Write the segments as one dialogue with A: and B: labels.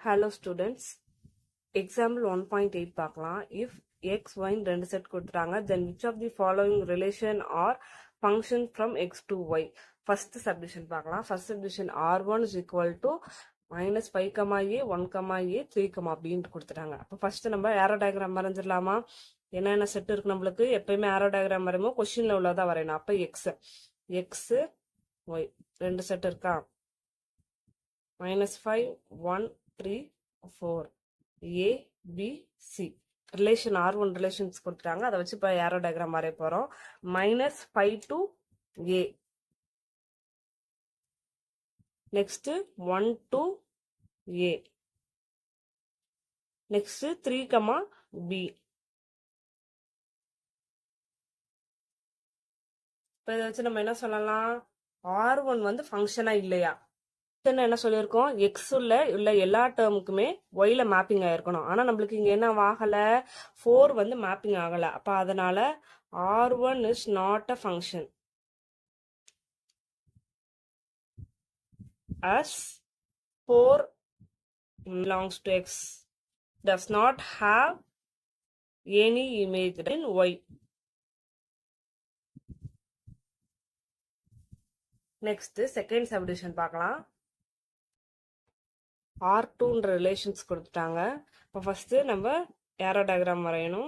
A: Hello students, example 1.8 பார்க்கலாம். If x, y ரெண்டு set கொடுத்துட்டாங்க, then which of the following relation or function from x to y? First subdivision பார்க்கலாம். First subdivision r1 is equal to minus 5, a, 1, a, 3, அப்படின்னு கொடுத்துட்டாங்க. அப்போ first நம்ம arrow diagram வரைஞ்சிடலாமா? என்னென்ன set இருக்கு நம்மளுக்கு? எப்பயுமே arrow diagram வரையும்போது கொஸ்டின்ல உள்ளதா வரையணும். அப்போ x, y ரெண்டு செட் இருக்கா? -5, 1, 3, 4 A, B, C relation R1 relations கொடுத்துட்டாங்க. அதை வச்சு இப்போ arrow diagram வரைய போறோம். -5 to A, next 1 to A, next 3, B. இப்போ இதை வச்சு நம்ம என்ன சொல்லலாம்? R1 வந்து ஃபங்க்ஷனா இல்லையா? என்ன சொல்லியிருக்கோம்? எக்ஸ் உள்ள எல்லா டேர்முக்குமே ஒய்ல மேப்பிங் ஆயிருக்கணும். ஆனா நம்மளுக்கு இங்க என்ன ஆகல? 4 வந்து மேப்பிங் ஆகல. அப்ப அதனால R1 is not a function as 4 belongs to x, does not have any image in y. Next second subdivision பார்க்கலாம். R2 ரிலேஷன்ஸ் கொடுத்துட்டாங்க. இப்போ ஃபர்ஸ்ட் நம்ம arrow diagram வரையணும்.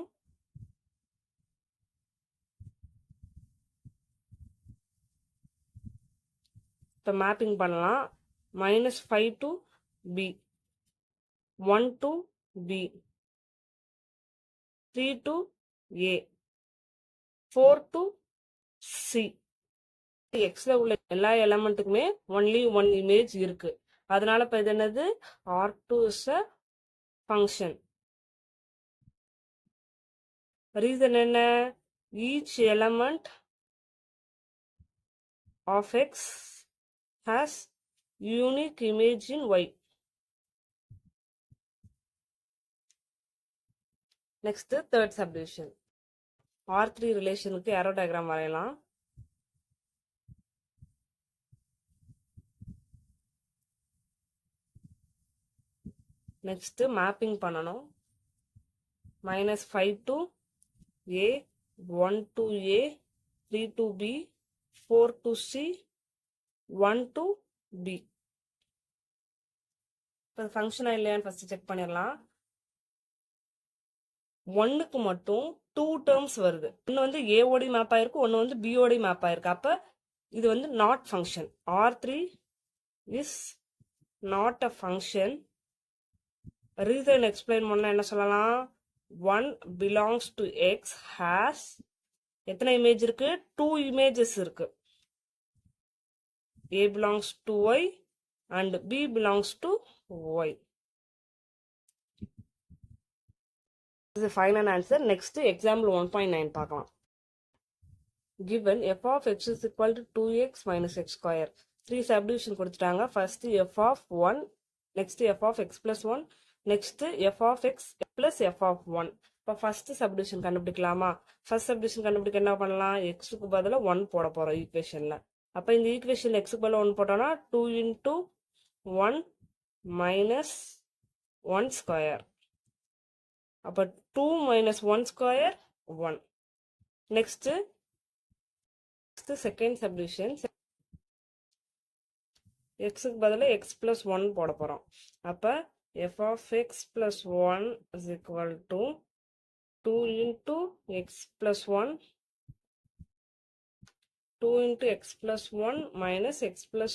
A: இப்போ மேப்பிங் பண்ணலாம். -5 to B, 1 to B, 3 to A, 4 to C. எக்ஸ்ல உள்ள எல்லா எலமெண்ட்டுக்குமே only one image இருக்கு. அதனால இப்ப இது என்னது? R2 is a function. Reason என்ன? Each element of x has unique image in y. Next third subdivision. R3 ரிலேஷனுக்கு arrow diagram வரையலாம். Next mapping பண்ணணும். -5 to A, 1 to A, 3 to B, 4 to C, 1 to B. இப்போ ஃபங்க்ஷனா இல்லையான்னு first check பண்ணிடலாம். 1க்கு மட்டும் 2 terms வருது. ஒன்று வந்து A ஓடி மேப் ஆயிருக்கு, ஒன்று வந்து B ஓடி மேப் ஆயிருக்கு. அப்ப இது வந்து not function. R3 is not a function. Reason explain பண்ணா என்ன சொல்லலாம்? 1 belongs to x has எத்தனை இமேஜ் இருக்கு? 2 இமேஜஸ் இருக்கு. A belongs to y and B belongs to y. This is the final answer. Next example 1.9 பார்க்கலாம். Given f of x is equal to 2x minus x square. 3 subdivision கொடுத்துட்டாங்க. First f of 1, next f of x plus 1, next f of x plus f of 1. இப்போ first subdivision கண்டுபிடிக்கலாமா? First subdivision கண்டுபிடிக்க என்ன பண்ணலாம்? எக்ஸுக்கு பதிலாக 1 போட போறோம் ஈக்குவேஷன்ல. அப்போ இந்த ஈக்குவேஷன் எக்ஸுக்கு பதிலாக 1 போட்டோம்னா 2 into 1 minus 1 square. அப்போ 2 minus 1 square 1. Next second subdivision எக்ஸுக்கு பதிலாக x plus 1 போட போறோம். அப்போ f of x plus 1 is equal to 2 into x plus 1, 2 into x plus 1 minus x plus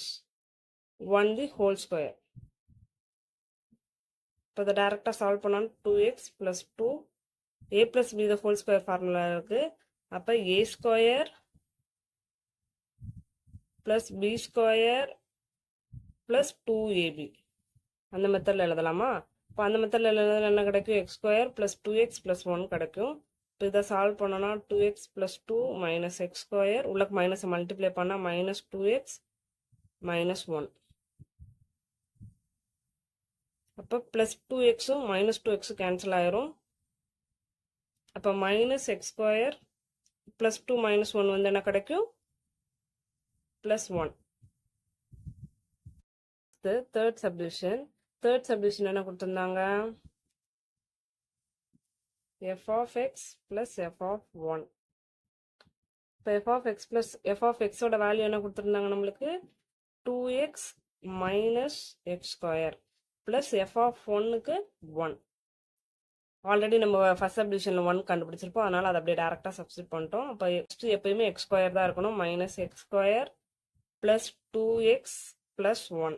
A: 1 the whole square. இப்போ இதை டைரக்டாக சால்வ் பண்ணால் 2x plus 2 a plus b the whole square formula இருக்கு. அப்போ a square plus b square plus 2ab அந்த மெத்தடில் எழுதலாமா? இப்போ அந்த மெத்தடில் எழுதுறது என்ன கிடைக்கும்? x square plus 2x plus 1 கிடைக்கும். இப்போ இதை சால்வ் பண்ணோன்னா 2x plus 2 minus x square உள்ளக்கு மைனஸை மல்டிப்ளை பண்ணால் -2x minus 1. அப்போ ப்ளஸ் 2xும் -2x கேன்சல் ஆயிரும். அப்போ -x square plus 2 minus 1 வந்து என்ன கிடைக்கும்? +1. The third subdivision third subdivision என்ன கொடுத்துருந்தாங்க? f of x plus f of 1. இப்போ f of x plus f of x ஓட வேல்யூ என்ன கொடுத்துருந்தாங்க நம்மளுக்கு? 2x minus x square plus f of 1க்கு 1. ஆல்ரெடி நம்ம ஃபர்ஸ்ட் சப்டிவிஷனில் 1 கண்டுபிடிச்சிருப்போம், அதனால அதை அப்படியே டேரெக்டாக சப்ஸ்டிட் பண்ணிட்டோம். அப்போ x எப்பயுமே x ஸ்கொயர் தான் இருக்கணும். Minus X square plus 2x + 1.